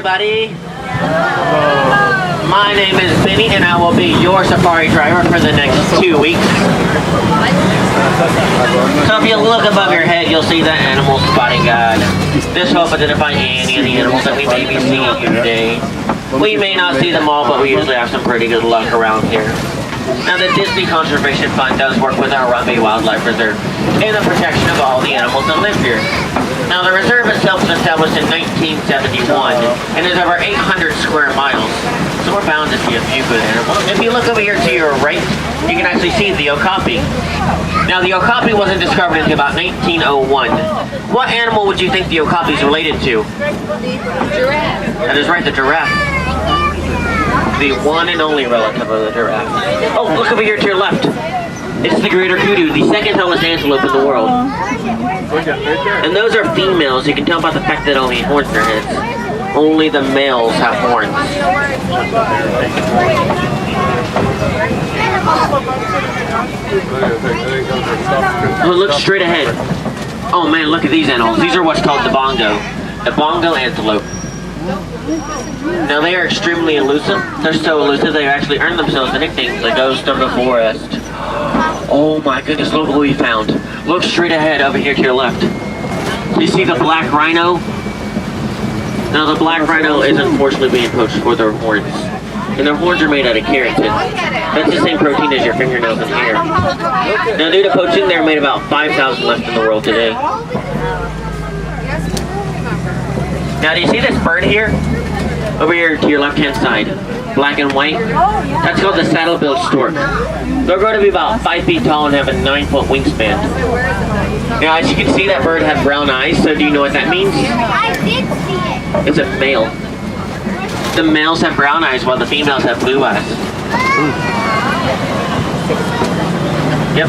everybody. My name is Benny and I will be your safari driver for the next 2 weeks. So if you look above your head, you'll see the animal spotting guide. This will help identify any of the animals that we may be seeing here today. We may not see them all, but we usually have some pretty good luck around here. Now the Disney Conservation Fund does work with our Runway Wildlife Reserve in the protection of all the animals that live here. Now the reserve itself was established in 1971 and is over 800 square miles. So we're bound to see a few good animals. If you look over here to your right, you can actually see the okapi. Now the okapi wasn't discovered until about 1901. What animal would you think the okapi is related to? Giraffe. That is right, the giraffe. The one and only relative of the giraffe. Oh, look over here to your left. It's the greater kudu, the second tallest antelope in the world. And those are females. You can tell by the fact that only horns in their heads. Only the males have horns. Oh, look straight ahead. Oh man, look at these animals. These are what's called the bongo antelope. Now they are extremely elusive. They're so elusive they actually earned themselves the nickname the ghost of the forest. Oh my goodness, look what we found. Look straight ahead over here to your left. You see the black rhino? Now the black rhino is unfortunately being poached for their horns. And their horns are made out of keratin. That's the same protein as your fingernails and hair. Now due to poaching, there are made about 5,000 left in the world today. Now do you see this bird here? Over here to your left-hand side, black and white. That's called the saddle-billed stork. They'll grow to be about 5 feet tall and have a 9-foot wingspan. Now, as you can see, that bird has brown eyes. So, do you know what that means? I did see it. It's a male. The males have brown eyes while the females have blue eyes. Yep.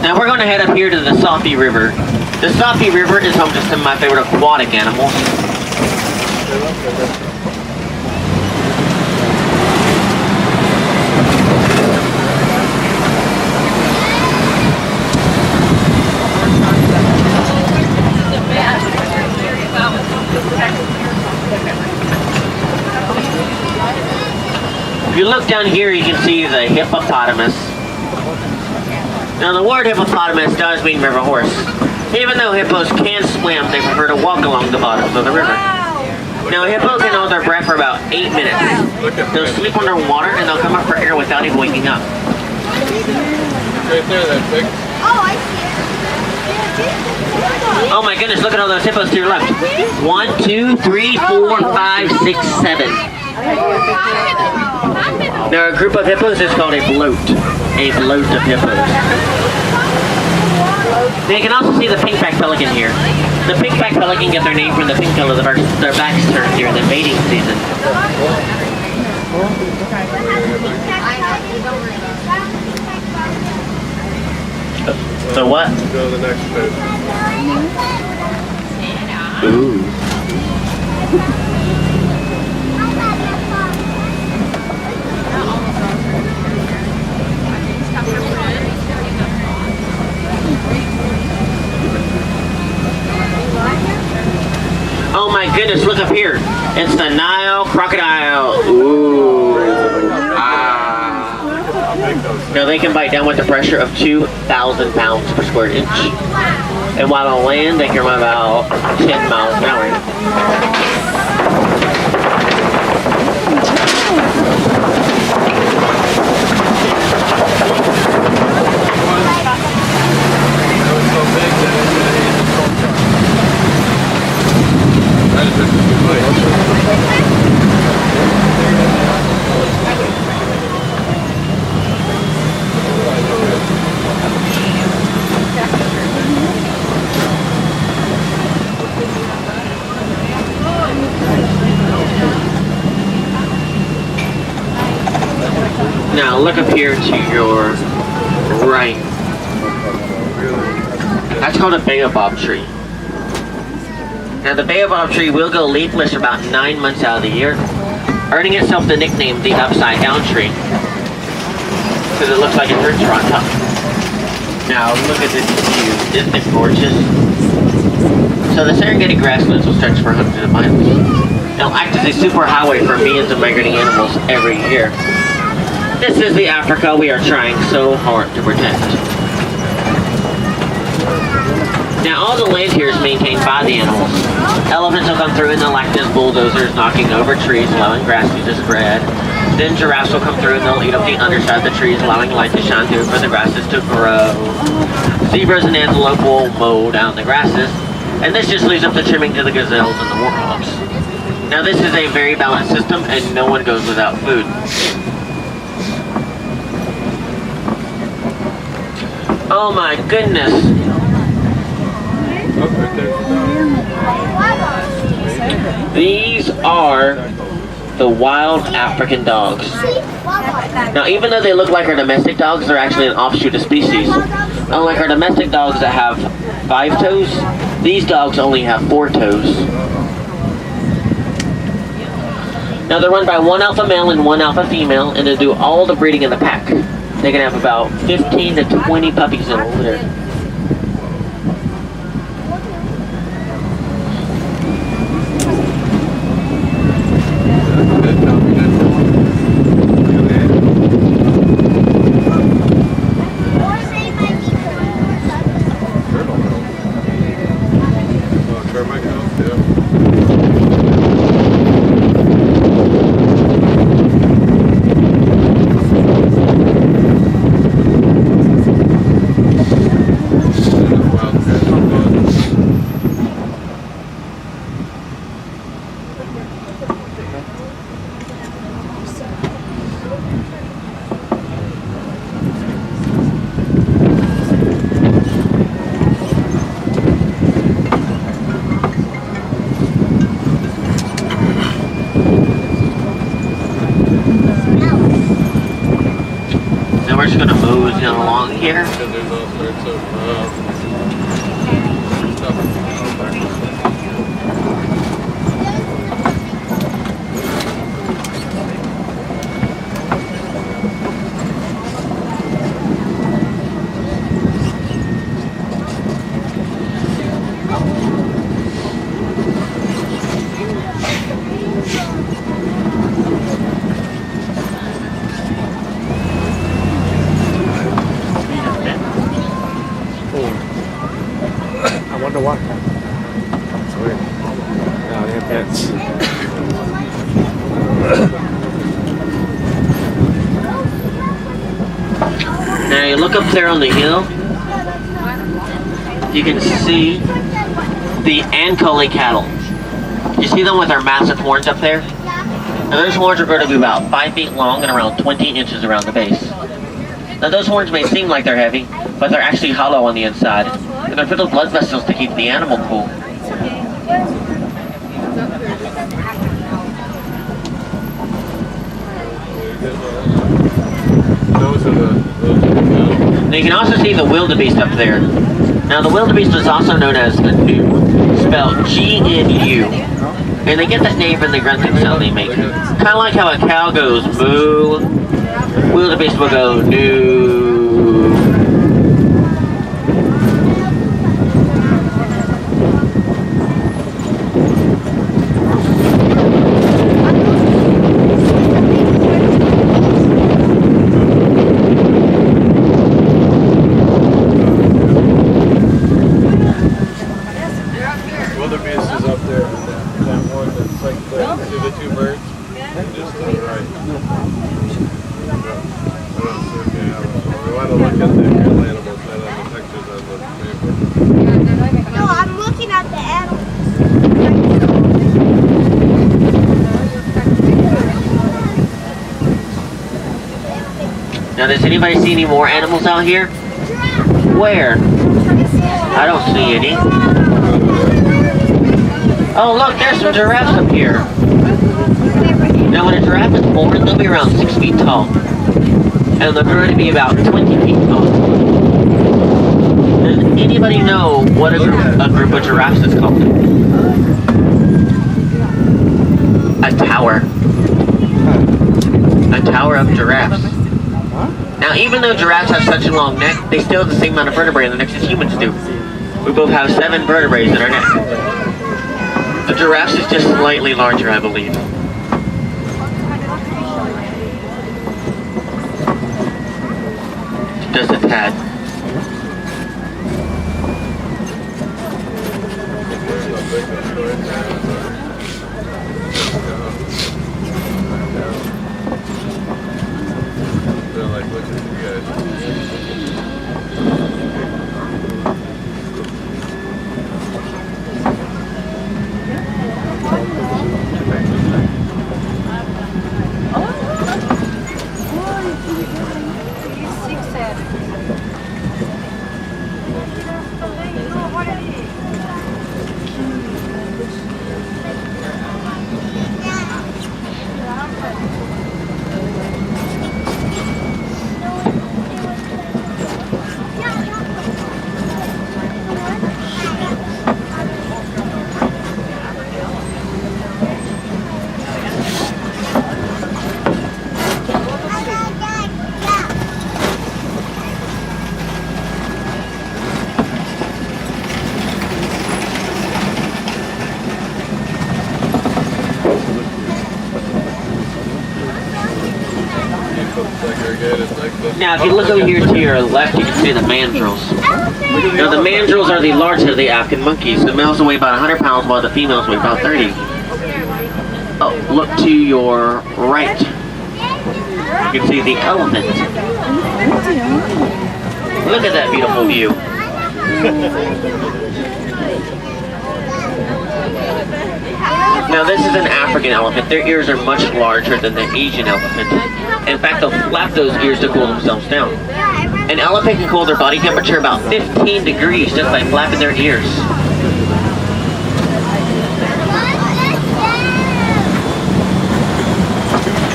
Now we're going to head up here to the Safi River. The Safi River is home to some of my favorite aquatic animals. If you look down here, you can see the hippopotamus. Now the word hippopotamus does mean river horse. Even though hippos can swim, they prefer to walk along the bottom of the river. Now a hippo can hold their breath for about 8 minutes. They'll sleep underwater and they'll come up for air without even waking up. Right there, that big. Oh, I see it. Oh my goodness, look at all those hippos to your left. 1, 2, 3, 4, 5, 6, 7. Now a group of hippos is called a float. A float of hippos. Now you can also see the pink-backed pelican here. The pink-backed pelican get their name from the pink color of their backs turned during the mating season. So what? Go to the next page. Ooh. Oh my goodness, look up here. It's the Nile crocodile. Ooh. Now they can bite down with a pressure of 2,000 pounds per square inch. And while on land, they can run about 10 miles an hour. Now look up here to your right. That's called a baobab tree. Now the baobab tree will go leafless about 9 months out of the year, earning itself the nickname the upside down tree, because it looks like it hurts on top. Now look at this view. Isn't it gorgeous? So the Serengeti grasslands will stretch for hundreds of miles. They'll act as a superhighway for millions of migrating animals every year. This is the Africa we are trying so hard to protect. Now all the land here is maintained by the animals. Elephants will come through and they'll act as bulldozers, knocking over trees, allowing grass to spread. Then giraffes will come through and they'll eat up the underside of the trees, allowing light to shine through for the grasses to grow. Zebras and antelope will mow down the grasses. And this just leaves up the trimming to the gazelles and the warthogs. Now this is a very balanced system and no one goes without food. Oh my goodness. Oh, right there. These are the wild African dogs. Now even though they look like our domestic dogs, they're actually an offshoot of species. Unlike our domestic dogs that have 5 toes, these dogs only have 4 toes. Now they're run by 1 alpha male and 1 alpha female, and they do all the breeding in the pack. They can have about 15 to 20 puppies in a litter. We're just gonna mosey on along here. Because there's all sorts of stuff. I wonder why. It's weird. No, they have pets. Now you look up there on the hill, you can see the Ankole cattle. You see them with their massive horns up there? Now those horns are going to be about 5 feet long and around 20 inches around the base. Now those horns may seem like they're heavy, but they're actually hollow on the inside. And they're filled with blood vessels to keep the animal cool. Those are the Now you can also see the wildebeest up there. Now the wildebeest is also known as the gnu, spelled G-N-U. And they get that name from the grunting sound they make. Kind of like how a cow goes moo, wildebeest will go gnu. wildebeest is up there. That one that's like see the 2 birds? Just to the right. We want to look at the real animals, not on the pictures on the paper. No, I'm looking at the animals. Now does anybody see any more animals out here? Where? I don't see any. Oh look, there's some giraffes up here. Now when a giraffe is born, they'll be around 6 feet tall. And they'll grow to be about 20 feet tall. Does anybody know what a group of giraffes is called? A tower. A tower of giraffes. Now, even though giraffes have such a long neck, they still have the same amount of vertebrae in their necks as humans do. We both have 7 vertebrae in our neck. The giraffes is just slightly larger, I believe. Just a tad. Now, if you look over here to your left, you can see the mandrills. Now, the mandrills are the largest of the African monkeys. The males weigh about 100 pounds, while the females weigh about 30. Oh, look to your right. You can see the elephant. Look at that beautiful view. Now, this is an African elephant. Their ears are much larger than the Asian elephant. In fact, they'll flap those ears to cool themselves down. An elephant can cool their body temperature about 15 degrees just by flapping their ears.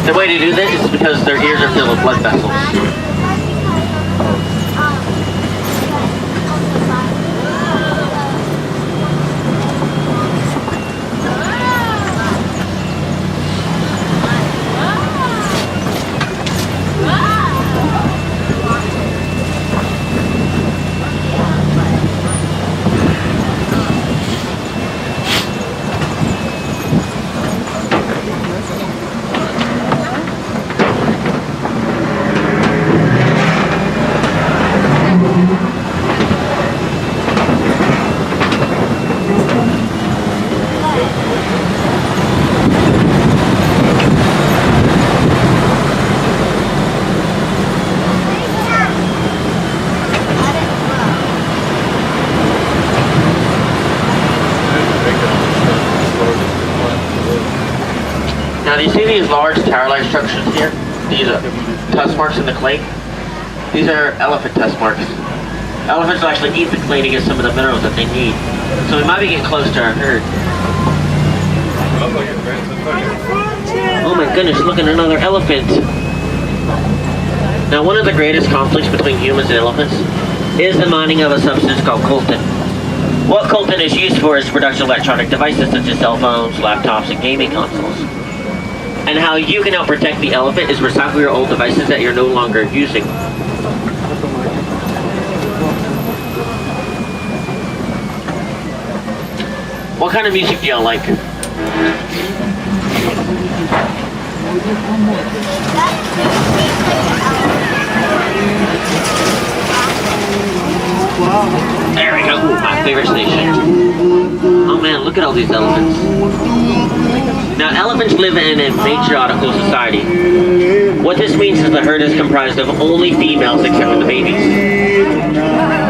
The way to do this is because their ears are filled with blood vessels. Now, do you see these large tower-like structures here? These are tusk marks in the clay. These are elephant tusk marks. Elephants will actually eat the clay to get some of the minerals that they need. So we might be getting close to our herd. Oh my goodness, look at another elephant. Now, one of the greatest conflicts between humans and elephants is the mining of a substance called coltan. What coltan is used for is production of electronic devices such as cell phones, laptops, and gaming consoles. And how you can help protect the elephant is recycle your old devices that you're no longer using. What kind of music do y'all like? There we go. Ooh, my favorite station. Oh man, look at all these elephants. Now, elephants live in a matriarchal society. What this means is the herd is comprised of only females except for the babies.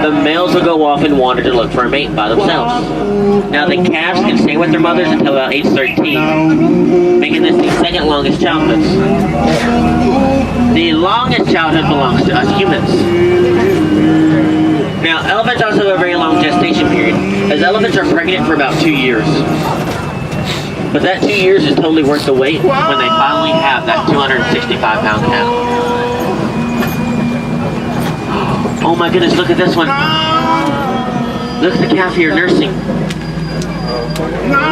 The males will go off and wander to look for a mate by themselves. Now, the calves can stay with their mothers until about age 13, making this the second longest childhood. The longest childhood belongs to us humans. Now, elephants also have a very long gestation period, as elephants are pregnant for about 2 years. But that 2 years is totally worth the wait when they finally have that 265-pound calf. Oh my goodness, look at this one. Look at the calf here nursing.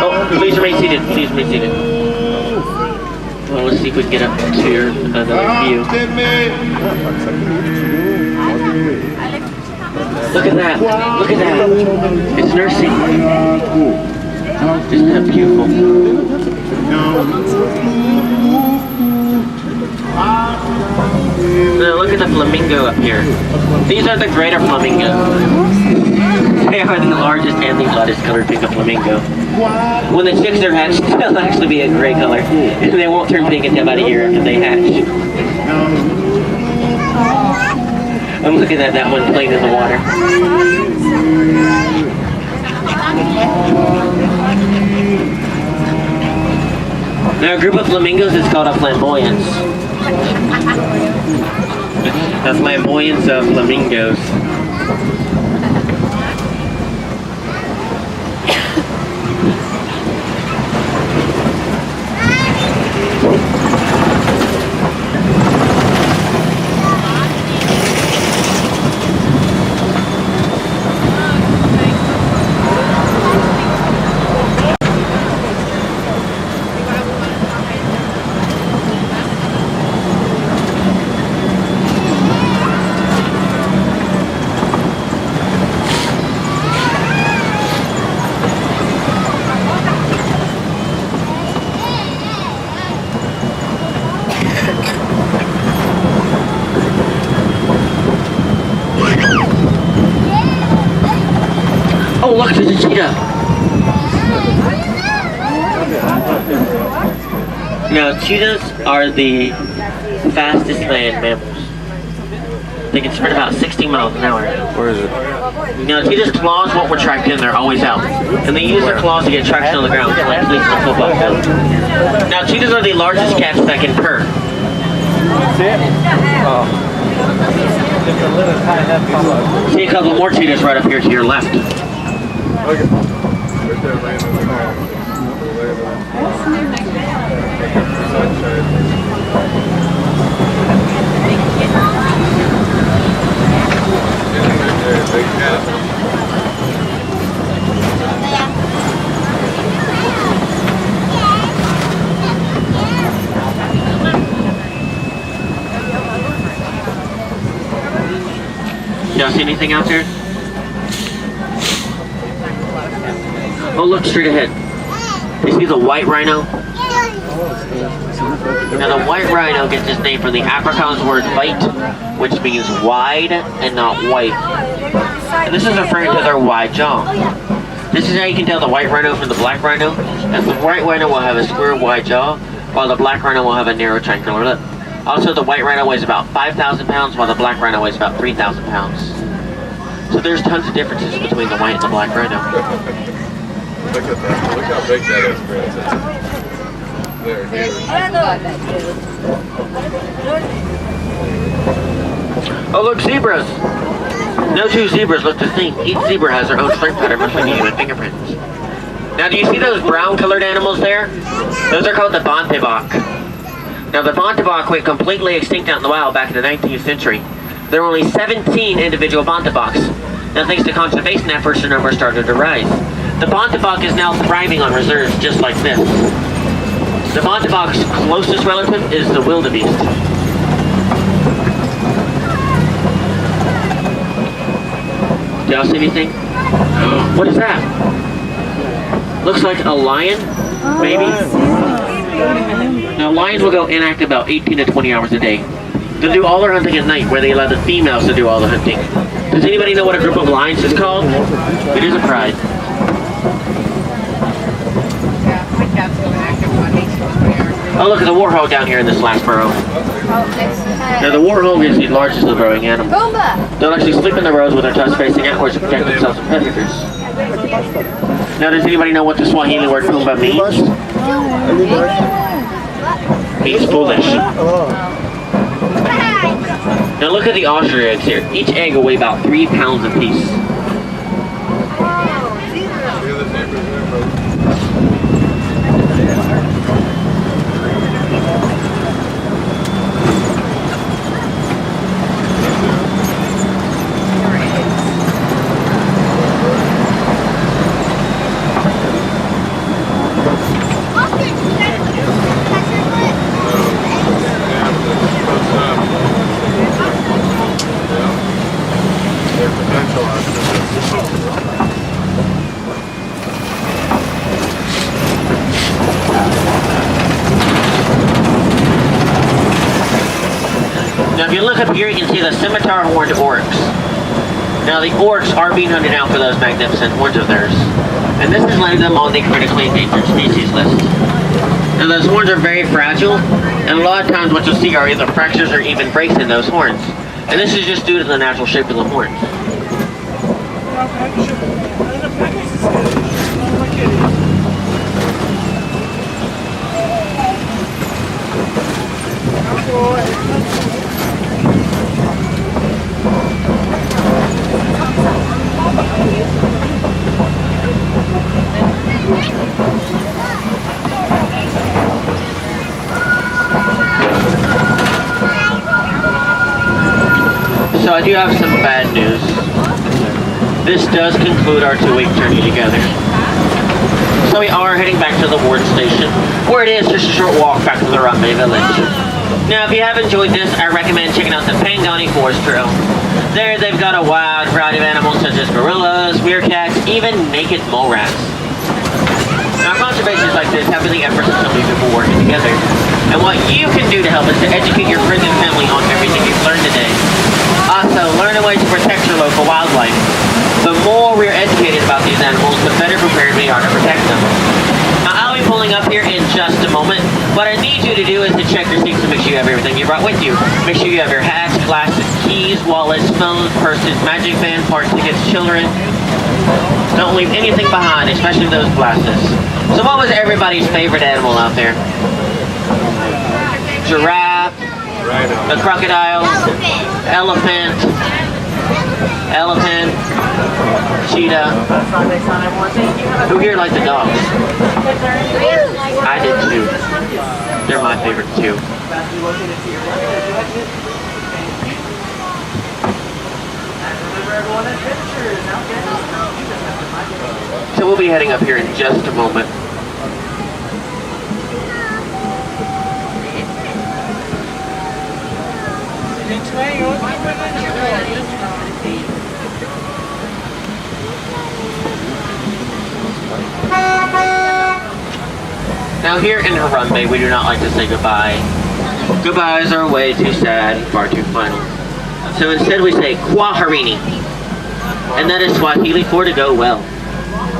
Oh, please remain seated. Please remain seated. Well, let's see if we can get up to another view. Look at that. Look at that. It's nursing. Isn't that beautiful? Now look at the flamingo up here. These are the greater flamingos. They are the largest and the lightest colored pink of flamingo. When the chicks are hatched, they'll actually be a gray color. And they won't turn pink until about a year after they hatch. I'm looking at that one playing in the water. Now a group of flamingos is called a flamboyance. A flamboyance of flamingos. Oh, look, there's a cheetah. Now, cheetahs are the fastest land mammals. They can sprint about 60 miles an hour. Where is it? Now, cheetahs' claws won't retract in, they're always out. And they use their claws to get traction on the ground, like police in a football field. Now, cheetahs are the largest cats that can purr. See it? Oh. See a couple more cheetahs right up here to your left. Okay. Right there, laying on the ground. Big cat. Y'all see anything out there? Oh, look straight ahead. You see the white rhino? Now the white rhino gets its name from the Afrikaans word "wit," which means wide and not white. And this is referring to their wide jaw. This is how you can tell the white rhino from the black rhino, as the white rhino will have a square wide jaw, while the black rhino will have a narrow triangular lip. Also, the white rhino weighs about 5,000 pounds, while the black rhino weighs about 3,000 pounds. So there's tons of differences between the white and the black rhino. Look at that. Look how big that is, Princess. There, here. Oh, look, zebras! No two zebras look the same. Each zebra has their own stripe pattern, much like human fingerprints. Now, do you see those brown-colored animals there? Those are called the bontebok. Now, the bontebok went completely extinct out in the wild back in the 19th century. There were only 17 individual bonteboks. Now, thanks to conservation efforts, the number started to rise. The bontebok is now thriving on reserves just like this. The bontebok's closest relative is the wildebeest. Do y'all see anything? What is that? Looks like a lion, maybe? Now, lions will go inactive about 18 to 20 hours a day. They'll do all their hunting at night, where they allow the females to do all the hunting. Does anybody know what a group of lions is called? It is a pride. Oh, look at the warthog down here in this last burrow. Now, the warthog is the largest of the burrowing animals. They'll actually sleep in the rows with their tusks facing outwards to protect themselves from predators. Now, does anybody know what the Swahili word Pumbaa means? Means foolish. Now, look at the ostrich eggs here. Each egg will weigh about 3 pounds apiece. up here, you can see the scimitar horned oryx. Now the oryx are being hunted out for those magnificent horns of theirs, and this has landed them on the critically endangered species list. Now those horns are very fragile, and a lot of times what you'll see are either fractures or even breaks in those horns. And this is just due to the natural shape of the horns. So I do have some bad news. This does conclude our 2-week journey together. So we are heading back to the Ward Station, where it is just a short walk back to the Runway Village. Now if you have enjoyed this, I recommend checking out the Pangani Forest Trail. There they've got a wide variety of animals such as gorillas, meerkats, even naked mole rats. Now conservations like this have been the efforts of so many people working together. And what you can do to help is to educate your friends and family on everything you've learned today. Also, learn a way to protect your local wildlife. The more we're educated about these animals, the better prepared we are to protect them. Now, I'll be pulling up here in just a moment. What I need you to do is to check your seats to make sure you have everything you brought with you. Make sure you have your hats, glasses, keys, wallets, phones, purses, magic band, park tickets, children. Don't leave anything behind, especially those glasses. So what was everybody's favorite animal out there? Giraffe, a crocodile, elephant, cheetah. Who here liked the dogs? I did too. They're my favorite too. So we'll be heading up here in just a moment. Now here in Harambe, we do not like to say goodbye. Goodbyes are way too sad and far too final. So instead we say Kwaherini. And that is Swahili for to go well.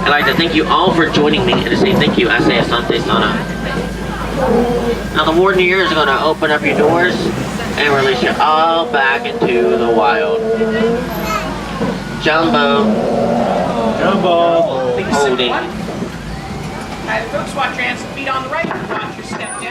I'd like to thank you all for joining me, and to say thank you, I say Asante Sana. Now the warden here is going to open up your doors and release you all back into the wild. Jumbo. Jumbo. Holding. Folks, watch your hands and feet on the right. Watch your steps.